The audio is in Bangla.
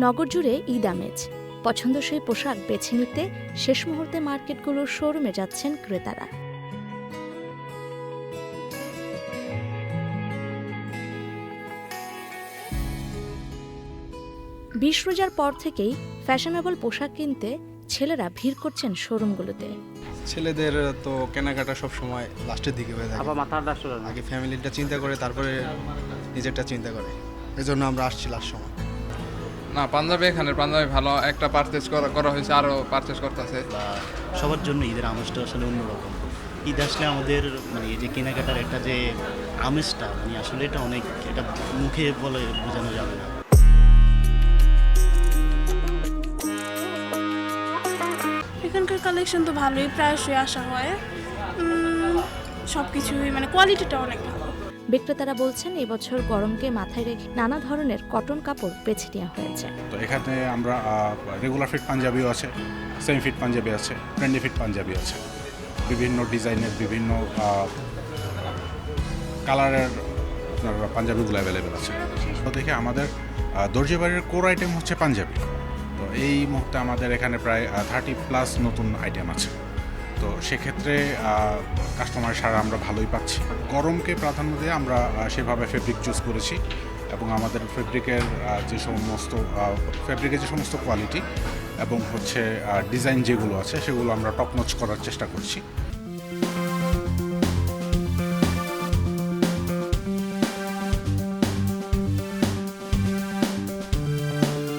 নগর জুড়ে ঈদ আমেজ। পছন্দসই পোশাক বেছে নিতে শেষ মুহূর্তে মার্কেটগুলোর শোরুমে যাচ্ছেন ক্রেতারা। বিশ রোজার পর থেকেই ফ্যাশনেবল পোশাক কিনতে ছেলেরা ভিড় করছেন শোরুমগুলোতে। ছেলেদের তো কেনাকাটা সব সময় লাস্টের দিকে হয়ে থাকে, আগে ফ্যামিলিটা চিন্তা করে তারপরে নিজেরটা চিন্তা করে, এজন্য আমরা আসছি লাস্ট সময়। না, পাঞ্জাবি ভালো একটা পারচেজ করা হয়েছে, আরও পারচেজ করতেছে। সবার জন্য ঈদের আমেজটা আসলে অন্যরকম। ঈদ আসলে আমাদের মানে এই যে কেনাকাটার একটা যে আমেজটা মানে আসলে এটা অনেক, এটা মুখে বলে বোঝানো যাবে না। এখানকার কালেকশন তো ভালোই, প্রায়শই আসা হয়। সব কিছুই মানে কোয়ালিটিটা অনেক ভালো। বিক্রেতারা বলছেন এবছর গরমকে মাথায় রেখে নানা ধরনের কটন কাপড় বেছে নেওয়া হয়েছে। তো এখানে আমরা রেগুলার ফিট পাঞ্জাবিও আছে, সেমি ফিট পাঞ্জাবি আছে, ট্রেন্ডি ফিট পাঞ্জাবি আছে, বিভিন্ন ডিজাইনের বিভিন্ন কালারের আপনার পাঞ্জাবিগুলো অ্যাভেলেবেল আছে। তো দেখে আমাদের দর্জিবাড়ির কোর আইটেম হচ্ছে পাঞ্জাবি। তো এই মুহূর্তে আমাদের এখানে প্রায় 30+ নতুন আইটেম আছে। তো সেক্ষেত্রে কাস্টমারের সাড়া আমরা ভালোই পাচ্ছি। গরমকে প্রাধান্য দিয়ে আমরা সেভাবে ফেব্রিক চুজ করেছি এবং আমাদের ফেব্রিকের যে সমস্ত কোয়ালিটি এবং হচ্ছে ডিজাইন যেগুলো আছে সেগুলো আমরা টপ নচ করার চেষ্টা করছি।